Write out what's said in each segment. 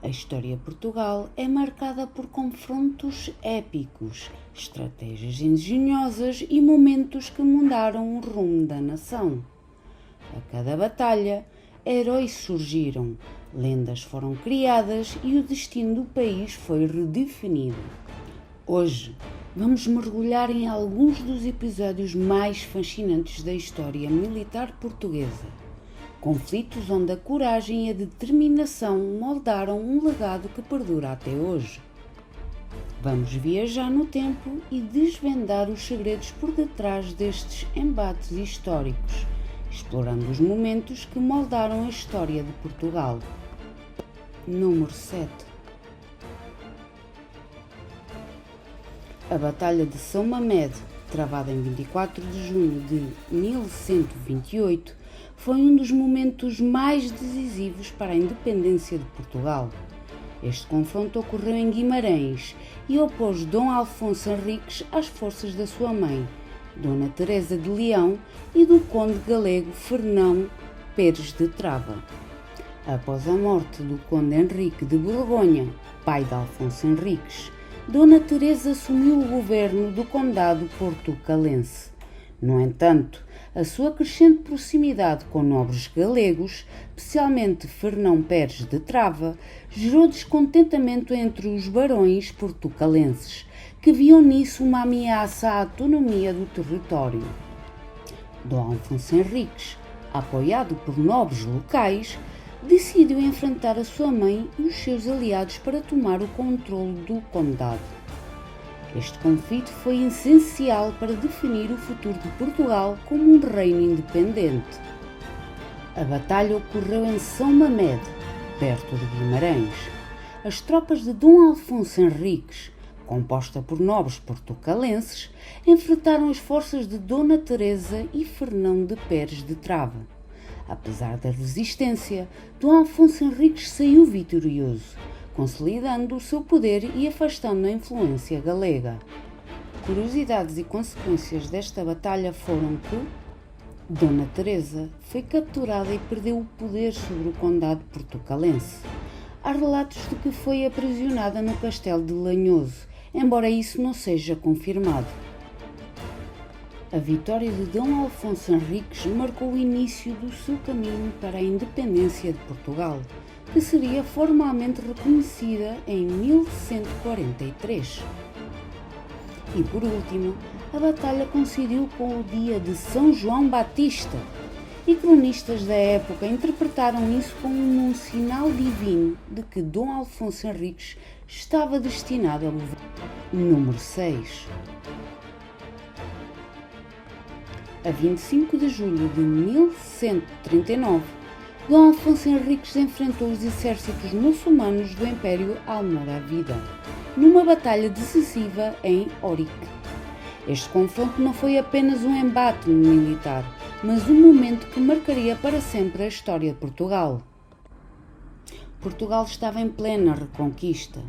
A história de Portugal é marcada por confrontos épicos, estratégias engenhosas e momentos que mudaram o rumo da nação. A cada batalha, heróis surgiram, lendas foram criadas e o destino do país foi redefinido. Hoje, vamos mergulhar em alguns dos episódios mais fascinantes da história militar portuguesa. Conflitos onde a coragem e a determinação moldaram um legado que perdura até hoje. Vamos viajar no tempo e desvendar os segredos por detrás destes embates históricos, explorando os momentos que moldaram a história de Portugal. Número 7. A Batalha de São Mamede, travada em 24 de junho de 1128, foi um dos momentos mais decisivos para a independência de Portugal. Este confronto ocorreu em Guimarães e opôs Dom Afonso Henriques às forças da sua mãe, Dona Teresa de Leão, e do conde galego Fernão Peres de Trava. Após a morte do conde Henrique de Borgonha, pai de Afonso Henriques, Dona Teresa assumiu o governo do condado portucalense. No entanto, a sua crescente proximidade com nobres galegos, especialmente Fernão Peres de Trava, gerou descontentamento entre os barões portucalenses, que viam nisso uma ameaça à autonomia do território. Dom Afonso Henriques, apoiado por nobres locais, decidiu enfrentar a sua mãe e os seus aliados para tomar o controle do condado. Este conflito foi essencial para definir o futuro de Portugal como um reino independente. A batalha ocorreu em São Mamede, perto de Guimarães. As tropas de Dom Afonso Henriques, composta por nobres portucalenses, enfrentaram as forças de Dona Teresa e Fernão de Peres de Trava. Apesar da resistência, Dom Afonso Henriques saiu vitorioso, consolidando o seu poder e afastando a influência galega. Curiosidades e consequências desta batalha foram que Dona Teresa foi capturada e perdeu o poder sobre o condado portucalense. Há relatos de que foi aprisionada no castelo de Lanhoso, embora isso não seja confirmado. A vitória de Dom Afonso Henriques marcou o início do seu caminho para a independência de Portugal, que seria formalmente reconhecida em 1143. E por último, a batalha coincidiu com o dia de São João Batista, e cronistas da época interpretaram isso como um sinal divino de que Dom Afonso Henriques estava destinado a governar. Número 6. A 25 de julho de 1139, Dom Afonso Henriques enfrentou os exércitos muçulmanos do Império Almorávida, numa batalha decisiva em Ourique. Este confronto não foi apenas um embate militar, mas um momento que marcaria para sempre a história de Portugal. Portugal estava em plena reconquista,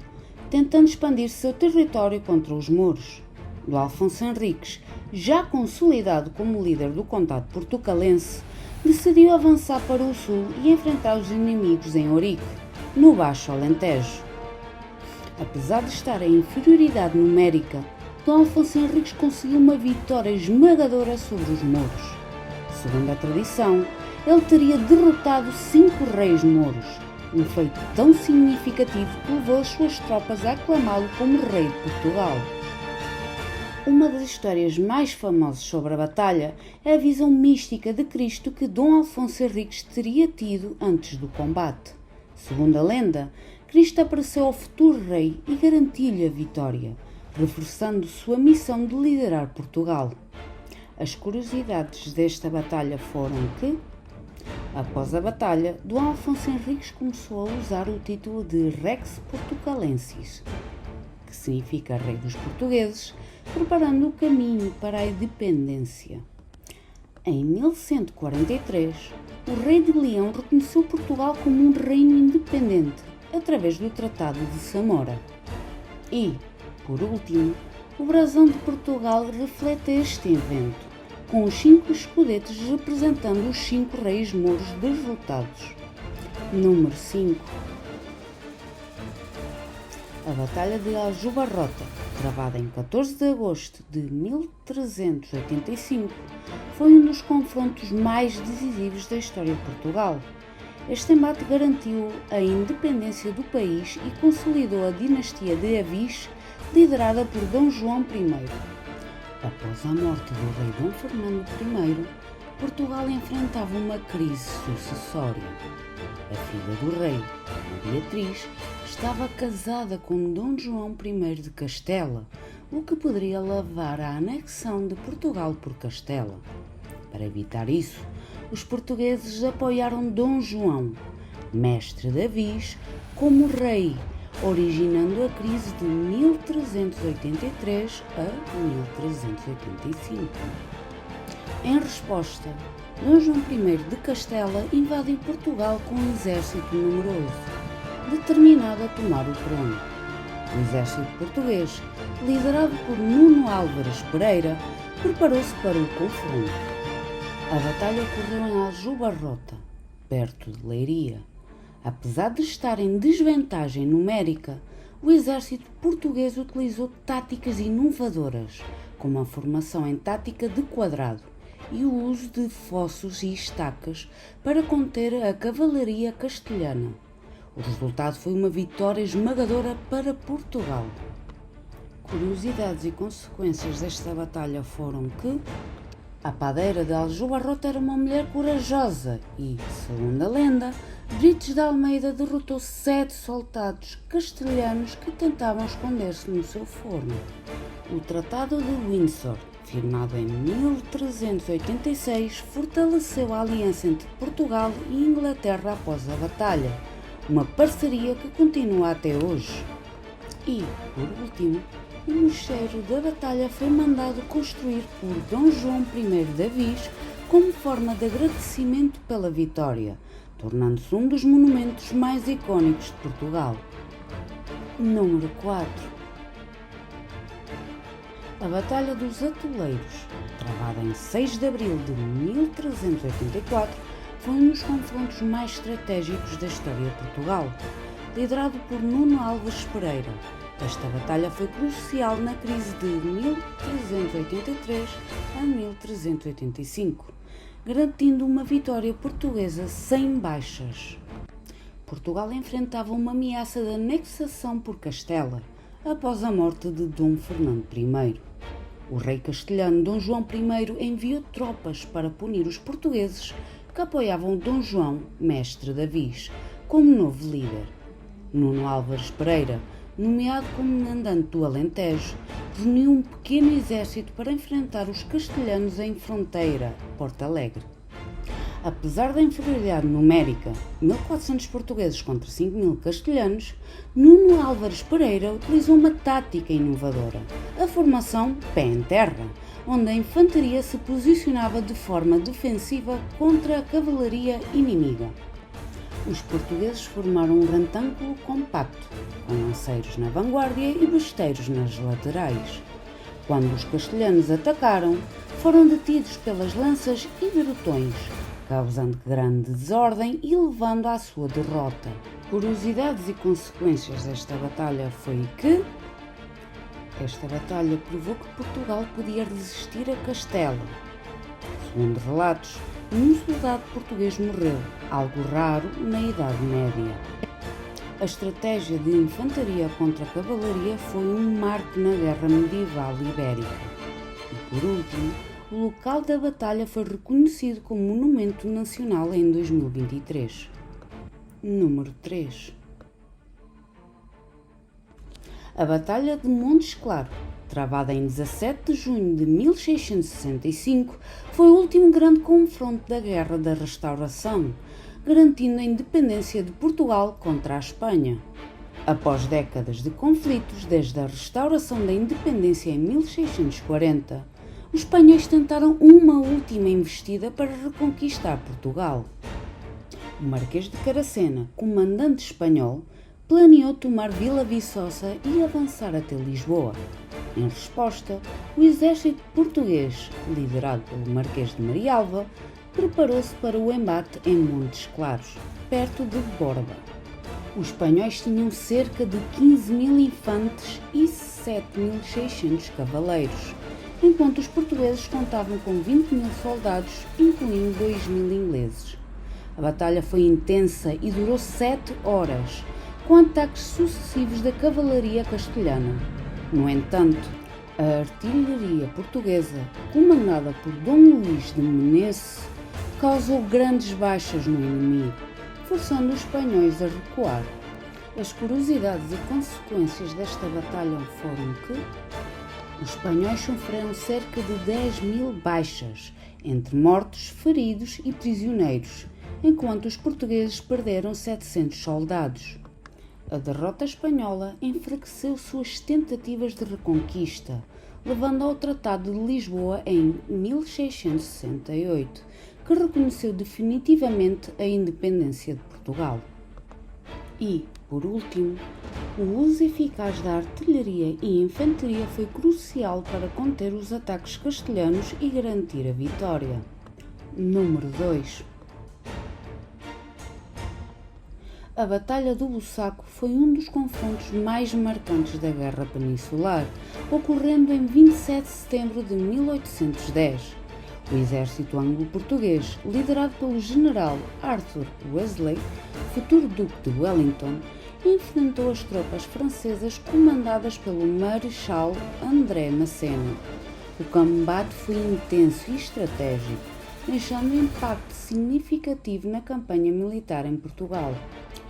tentando expandir seu território contra os mouros. Dom Afonso Henriques, já consolidado como líder do condado portucalense, decidiu avançar para o sul e enfrentar os inimigos em Ourique, no Baixo Alentejo. Apesar de estar em inferioridade numérica, Dom Afonso Henriques conseguiu uma vitória esmagadora sobre os mouros. Segundo a tradição, ele teria derrotado 5 reis mouros, um feito tão significativo que levou as suas tropas a aclamá-lo como rei de Portugal. Uma das histórias mais famosas sobre a batalha é a visão mística de Cristo que Dom Afonso Henriques teria tido antes do combate. Segundo a lenda, Cristo apareceu ao futuro rei e garantiu-lhe a vitória, reforçando sua missão de liderar Portugal. As curiosidades desta batalha foram que, após a batalha, Dom Afonso Henriques começou a usar o título de Rex Portucalensis, que significa Rei dos Portugueses, preparando o caminho para a independência. Em 1143, o rei de Leão reconheceu Portugal como um reino independente, através do Tratado de Samora. E, por último, o brasão de Portugal reflete este evento, com os 5 escudetes representando os 5 reis mouros derrotados. Número 5. A Batalha de Aljubarrota, travada em 14 de agosto de 1385, foi um dos confrontos mais decisivos da história de Portugal. Este embate garantiu a independência do país e consolidou a dinastia de Avis, liderada por Dom João I. Após a morte do rei Dom Fernando I, Portugal enfrentava uma crise sucessória. A filha do rei, Beatriz, estava casada com Dom João I de Castela, o que poderia levar à anexão de Portugal por Castela. Para evitar isso, os portugueses apoiaram Dom João, mestre de Avis, como rei, originando a crise de 1383 a 1385. Em resposta, Dom João I de Castela invadiu Portugal com um exército numeroso, determinado a tomar o trono. O exército português, liderado por Nuno Álvares Pereira, preparou-se para o confronto. A batalha ocorreu em Aljubarrota, perto de Leiria. Apesar de estar em desvantagem numérica, o exército português utilizou táticas inovadoras, como a formação em tática de quadrado e o uso de fossos e estacas para conter a cavalaria castelhana. O resultado foi uma vitória esmagadora para Portugal. Curiosidades e consequências desta batalha foram que a padeira de Aljubarrota era uma mulher corajosa e, segundo a lenda, Brites de Almeida derrotou 7 soldados castelhanos que tentavam esconder-se no seu forno. O Tratado de Windsor, firmado em 1386, fortaleceu a aliança entre Portugal e Inglaterra após a batalha, uma parceria que continua até hoje. E, por último, o mosteiro da batalha foi mandado construir por Dom João I de Avis como forma de agradecimento pela vitória, tornando-se um dos monumentos mais icónicos de Portugal. Número 4. A Batalha dos Atoleiros, travada em 6 de abril de 1384, foi um dos confrontos mais estratégicos da história de Portugal, liderado por Nuno Álvares Pereira. Esta batalha foi crucial na crise de 1383 a 1385, garantindo uma vitória portuguesa sem baixas. Portugal enfrentava uma ameaça de anexação por Castela, após a morte de Dom Fernando I. O rei castelhano Dom João I enviou tropas para punir os portugueses que apoiavam Dom João, mestre de Avis, como novo líder. Nuno Álvares Pereira, nomeado comandante do Alentejo, reuniu um pequeno exército para enfrentar os castelhanos em fronteira, Porto Alegre. Apesar da inferioridade numérica, 1.400 portugueses contra 5.000 castelhanos, Nuno Álvares Pereira utilizou uma tática inovadora, a formação pé em terra, onde a infantaria se posicionava de forma defensiva contra a cavalaria inimiga. Os portugueses formaram um retângulo compacto, com lanceiros na vanguarda e besteiros nas laterais. Quando os castelhanos atacaram, foram detidos pelas lanças e garotões, causando grande desordem e levando à sua derrota. Curiosidades e consequências desta batalha foi que esta batalha provou que Portugal podia resistir a Castela. Segundo relatos, um soldado português morreu, algo raro na Idade Média. A estratégia de infantaria contra a cavalaria foi um marco na Guerra Medieval Ibérica. E por último, o local da batalha foi reconhecido como Monumento Nacional em 2023. Número 3. A Batalha de Montes Claros, travada em 17 de junho de 1665, foi o último grande confronto da Guerra da Restauração, garantindo a independência de Portugal contra a Espanha. Após décadas de conflitos, desde a restauração da independência em 1640, os espanhóis tentaram uma última investida para reconquistar Portugal. O Marquês de Caracena, comandante espanhol, planeou tomar Vila Viçosa e avançar até Lisboa. Em resposta, o exército português, liderado pelo Marquês de Marialva, preparou-se para o embate em Montes Claros, perto de Borba. Os espanhóis tinham cerca de 15.000 infantes e 7.600 cavaleiros, enquanto os portugueses contavam com 20.000 soldados, incluindo 2.000 ingleses. A batalha foi intensa e durou 7 horas, com ataques sucessivos da cavalaria castelhana. No entanto, a artilharia portuguesa, comandada por Dom Luís de Menezes, causou grandes baixas no inimigo, forçando os espanhóis a recuar. As curiosidades e consequências desta batalha foram que os espanhóis sofreram cerca de 10.000 baixas, entre mortos, feridos e prisioneiros, enquanto os portugueses perderam 700 soldados. A derrota espanhola enfraqueceu suas tentativas de reconquista, levando ao Tratado de Lisboa em 1668, que reconheceu definitivamente a independência de Portugal. E, por último, o uso eficaz da artilharia e infantaria foi crucial para conter os ataques castelhanos e garantir a vitória. Número 2. A Batalha do Bussaco foi um dos confrontos mais marcantes da Guerra Peninsular, ocorrendo em 27 de setembro de 1810. O exército anglo-português, liderado pelo general Arthur Wellesley, futuro Duque de Wellington, enfrentou as tropas francesas comandadas pelo Marechal André Massena. O combate foi intenso e estratégico, deixando um impacto significativo na campanha militar em Portugal.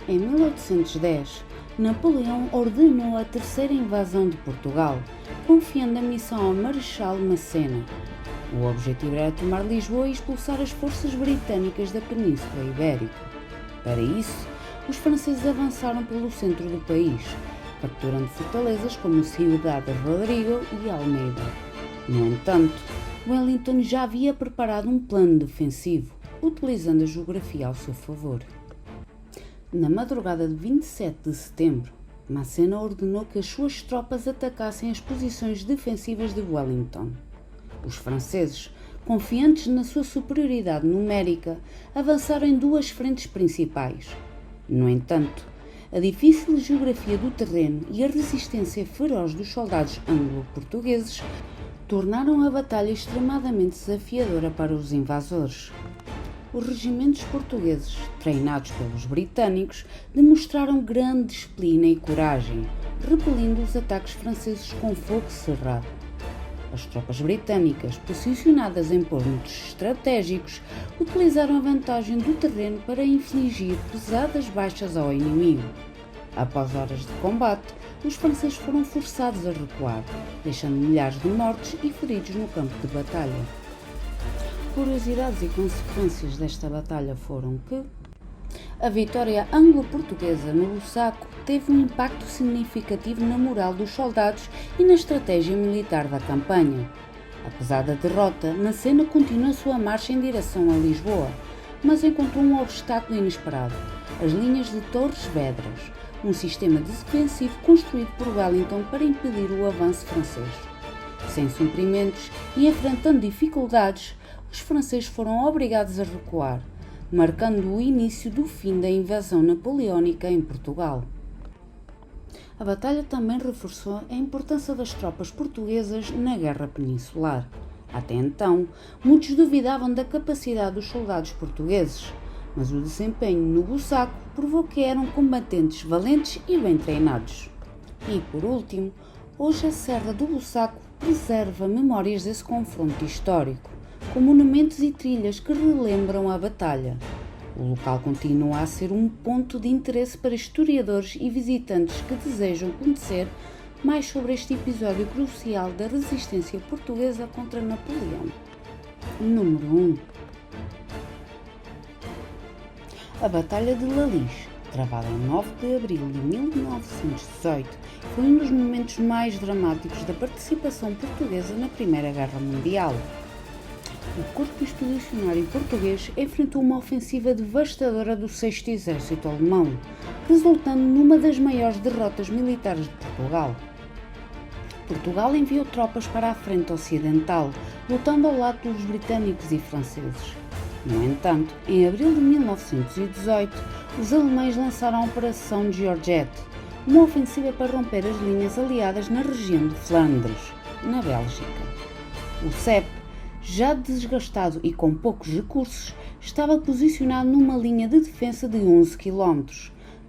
Em 1810, Napoleão ordenou a terceira invasão de Portugal, confiando a missão ao Marechal Massena. O objetivo era tomar Lisboa e expulsar as forças britânicas da Península Ibérica. Para isso, os franceses avançaram pelo centro do país, capturando fortalezas como Ciudad Rodrigo e Almeida. No entanto, Wellington já havia preparado um plano defensivo, utilizando a geografia ao seu favor. Na madrugada de 27 de setembro, Massena ordenou que as suas tropas atacassem as posições defensivas de Wellington. Os franceses, confiantes na sua superioridade numérica, avançaram em duas frentes principais. No entanto, a difícil geografia do terreno e a resistência feroz dos soldados anglo-portugueses tornaram a batalha extremadamente desafiadora para os invasores. Os regimentos portugueses, treinados pelos britânicos, demonstraram grande disciplina e coragem, repelindo os ataques franceses com fogo cerrado. As tropas britânicas, posicionadas em pontos estratégicos, utilizaram a vantagem do terreno para infligir pesadas baixas ao inimigo. Após horas de combate, os franceses foram forçados a recuar, deixando milhares de mortos e feridos no campo de batalha. Curiosidades e consequências desta batalha foram que a vitória anglo-portuguesa no Bussaco teve um impacto significativo na moral dos soldados e na estratégia militar da campanha. Apesar da derrota, Massena continuou sua marcha em direção a Lisboa, mas encontrou um obstáculo inesperado: as linhas de Torres Vedras, um sistema defensivo construído por Wellington para impedir o avanço francês. Sem suprimentos e enfrentando dificuldades, os franceses foram obrigados a recuar, marcando o início do fim da invasão napoleónica em Portugal. A batalha também reforçou a importância das tropas portuguesas na Guerra Peninsular. Até então, muitos duvidavam da capacidade dos soldados portugueses, mas o desempenho no Bussaco provou que eram combatentes valentes e bem treinados. E, por último, hoje a Serra do Bussaco preserva memórias desse confronto histórico, com monumentos e trilhas que relembram a batalha. O local continua a ser um ponto de interesse para historiadores e visitantes que desejam conhecer mais sobre este episódio crucial da resistência portuguesa contra Napoleão. Número 1. A Batalha de Lalis, travada em 9 de abril de 1918, foi um dos momentos mais dramáticos da participação portuguesa na Primeira Guerra Mundial. O Corpo Expedicionário Português enfrentou uma ofensiva devastadora do 6º Exército Alemão, resultando numa das maiores derrotas militares de Portugal. Portugal enviou tropas para a frente ocidental, lutando ao lado dos britânicos e franceses. No entanto, em abril de 1918, os alemães lançaram a Operação Georgette, uma ofensiva para romper as linhas aliadas na região de Flandres, na Bélgica. O CEP, já desgastado e com poucos recursos, estava posicionado numa linha de defesa de 11 km,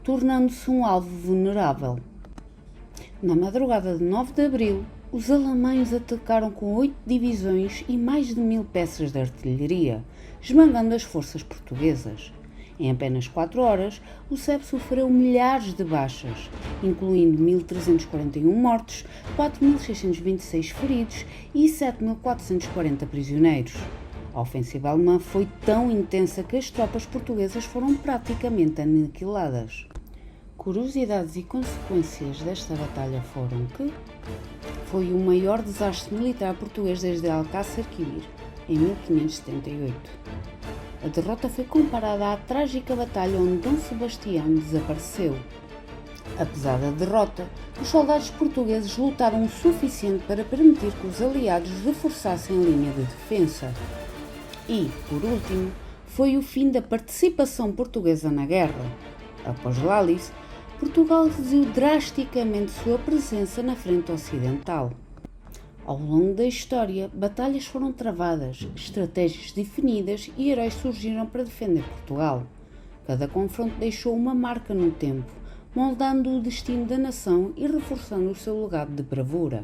tornando-se um alvo vulnerável. Na madrugada de 9 de abril, os alemães atacaram com 8 divisões e mais de 1000 peças de artilharia, esmagando as forças portuguesas. Em apenas 4 horas, o CEP sofreu milhares de baixas, incluindo 1.341 mortos, 4.626 feridos e 7.440 prisioneiros. A ofensiva alemã foi tão intensa que as tropas portuguesas foram praticamente aniquiladas. Curiosidades e consequências desta batalha foram que foi o maior desastre militar português desde Alcácer Quibir, em 1578. A derrota foi comparada à trágica batalha onde Dom Sebastião desapareceu. Apesar da derrota, os soldados portugueses lutaram o suficiente para permitir que os aliados reforçassem a linha de defesa. E, por último, foi o fim da participação portuguesa na guerra. Após Lalice, Portugal reduziu drasticamente sua presença na frente ocidental. Ao longo da história, batalhas foram travadas, estratégias definidas e heróis surgiram para defender Portugal. Cada confronto deixou uma marca no tempo, moldando o destino da nação e reforçando o seu legado de bravura.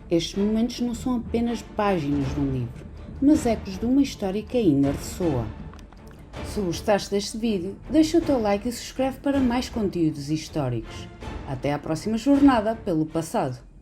Estes momentos não são apenas páginas de um livro, mas ecos de uma história que ainda ressoa. Se gostaste deste vídeo, deixa o teu like e subscreve para mais conteúdos históricos. Até à próxima jornada pelo passado!